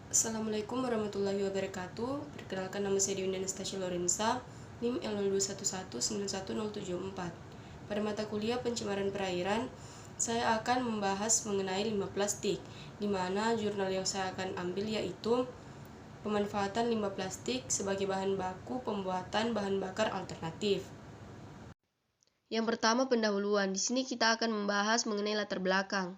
Assalamualaikum warahmatullahi wabarakatuh. Perkenalkan, nama saya Dewi Anastasia Lorenza, NIM L211911074. Pada mata kuliah pencemaran perairan, saya akan membahas mengenai limbah plastik, di mana jurnal yang saya akan ambil yaitu pemanfaatan limbah plastik sebagai bahan baku pembuatan bahan bakar alternatif. Yang pertama, pendahuluan. Di sini kita akan membahas mengenai latar belakang.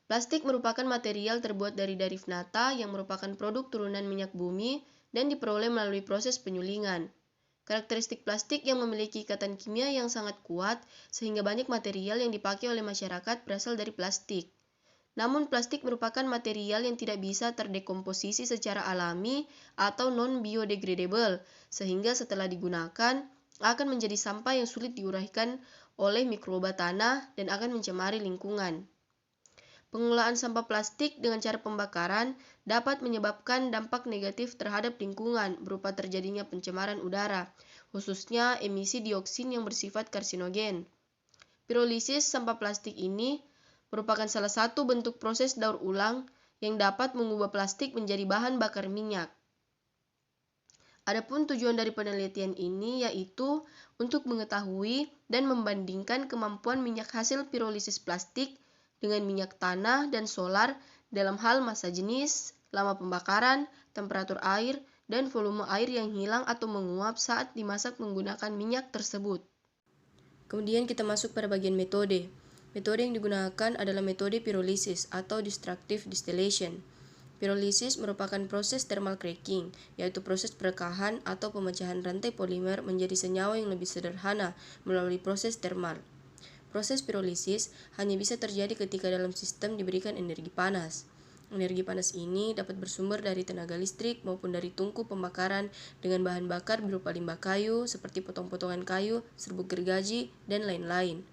Plastik merupakan material terbuat dari nafta yang merupakan produk turunan minyak bumi dan diperoleh melalui proses penyulingan. Karakteristik plastik yang memiliki ikatan kimia yang sangat kuat sehingga banyak material yang dipakai oleh masyarakat berasal dari plastik. Namun plastik merupakan material yang tidak bisa terdekomposisi secara alami atau non-biodegradable, sehingga setelah digunakan akan menjadi sampah yang sulit diuraikan oleh mikroba tanah dan akan mencemari lingkungan. Pengelolaan sampah plastik dengan cara pembakaran dapat menyebabkan dampak negatif terhadap lingkungan berupa terjadinya pencemaran udara, khususnya emisi dioksin yang bersifat karsinogen. Pirolisis sampah plastik ini merupakan salah satu bentuk proses daur ulang yang dapat mengubah plastik menjadi bahan bakar minyak. Adapun tujuan dari penelitian ini yaitu untuk mengetahui dan membandingkan kemampuan minyak hasil pirolisis plastik dengan minyak tanah dan solar dalam hal massa jenis, lama pembakaran, temperatur air, dan volume air yang hilang atau menguap saat dimasak menggunakan minyak tersebut. Kemudian kita masuk pada bagian metode. Metode yang digunakan adalah metode pirolisis atau destructive distillation. Pirolisis merupakan proses thermal cracking, yaitu proses perekahan atau pemecahan rantai polimer menjadi senyawa yang lebih sederhana melalui proses termal. Proses pirolisis hanya bisa terjadi ketika dalam sistem diberikan energi panas. Energi panas ini dapat bersumber dari tenaga listrik maupun dari tungku pembakaran dengan bahan bakar berupa limbah kayu seperti potong-potongan kayu, serbuk gergaji, dan lain-lain.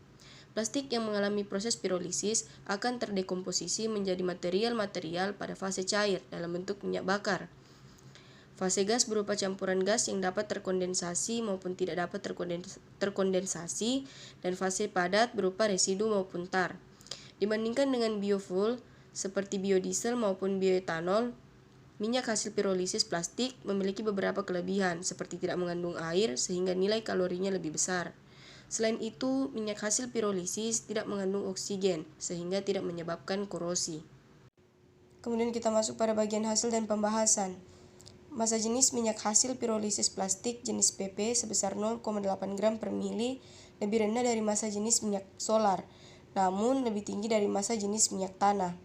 Plastik yang mengalami proses pirolisis akan terdekomposisi menjadi material-material pada fase cair dalam bentuk minyak bakar. Fase gas berupa campuran gas yang dapat terkondensasi maupun tidak dapat terkondensasi, dan fase padat berupa residu maupun tar. Dibandingkan dengan biofuel seperti biodiesel maupun bioetanol, minyak hasil pirolisis plastik memiliki beberapa kelebihan seperti tidak mengandung air sehingga nilai kalorinya lebih besar. Selain itu, minyak hasil pirolisis tidak mengandung oksigen sehingga tidak menyebabkan korosi. Kemudian kita masuk pada bagian hasil dan pembahasan. Massa jenis minyak hasil pirolisis plastik jenis PP sebesar 0,8 gram per mili lebih rendah dari massa jenis minyak solar, namun lebih tinggi dari massa jenis minyak tanah.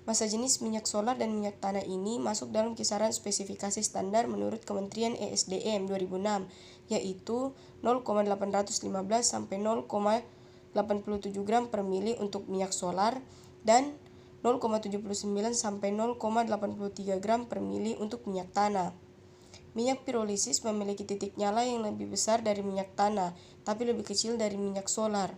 Massa jenis minyak solar dan minyak tanah ini masuk dalam kisaran spesifikasi standar menurut Kementerian ESDM 2006, yaitu 0,815 sampai 0,87 gram per mili untuk minyak solar dan 0,79 sampai 0,83 gram per mili untuk minyak tanah. Minyak pirolisis memiliki titik nyala yang lebih besar dari minyak tanah, tapi lebih kecil dari minyak solar.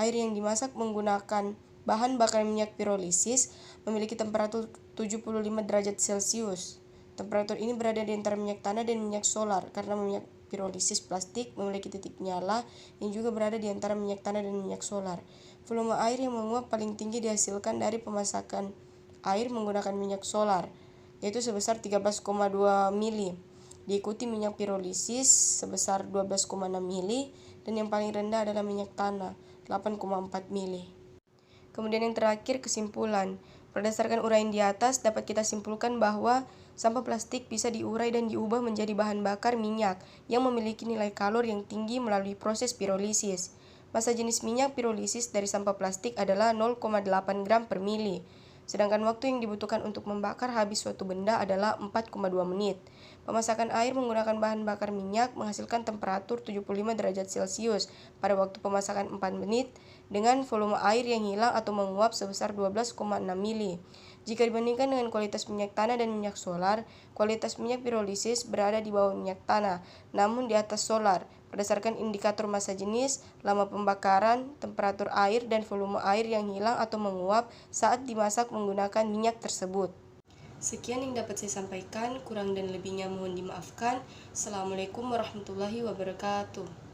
Air yang dimasak menggunakan bahan bakar minyak pirolisis memiliki temperatur 75 derajat Celcius. Temperatur ini berada di antara minyak tanah dan minyak solar karena minyak pirolisis plastik memiliki titik nyala yang juga berada di antara minyak tanah dan minyak solar. Volume air yang menguap paling tinggi dihasilkan dari pemasakan air menggunakan minyak solar, yaitu sebesar 13,2 mili. Diikuti minyak pirolisis sebesar 12,6 mili dan yang paling rendah adalah minyak tanah 8,4 mili. Kemudian yang terakhir, kesimpulan. Berdasarkan uraian di atas dapat kita simpulkan bahwa sampah plastik bisa diurai dan diubah menjadi bahan bakar minyak yang memiliki nilai kalor yang tinggi melalui proses pirolisis. Massa jenis minyak pirolisis dari sampah plastik adalah 0,8 gram per mili. Sedangkan waktu yang dibutuhkan untuk membakar habis suatu benda adalah 4,2 menit. Pemasakan air menggunakan bahan bakar minyak menghasilkan temperatur 75 derajat Celcius pada waktu pemasakan 4 menit dengan volume air yang hilang atau menguap sebesar 12,6 mili. Jika dibandingkan dengan kualitas minyak tanah dan minyak solar, kualitas minyak pirolisis berada di bawah minyak tanah, namun di atas solar, berdasarkan indikator massa jenis, lama pembakaran, temperatur air, dan volume air yang hilang atau menguap saat dimasak menggunakan minyak tersebut. Sekian yang dapat saya sampaikan, kurang dan lebihnya mohon dimaafkan. Assalamualaikum warahmatullahi wabarakatuh.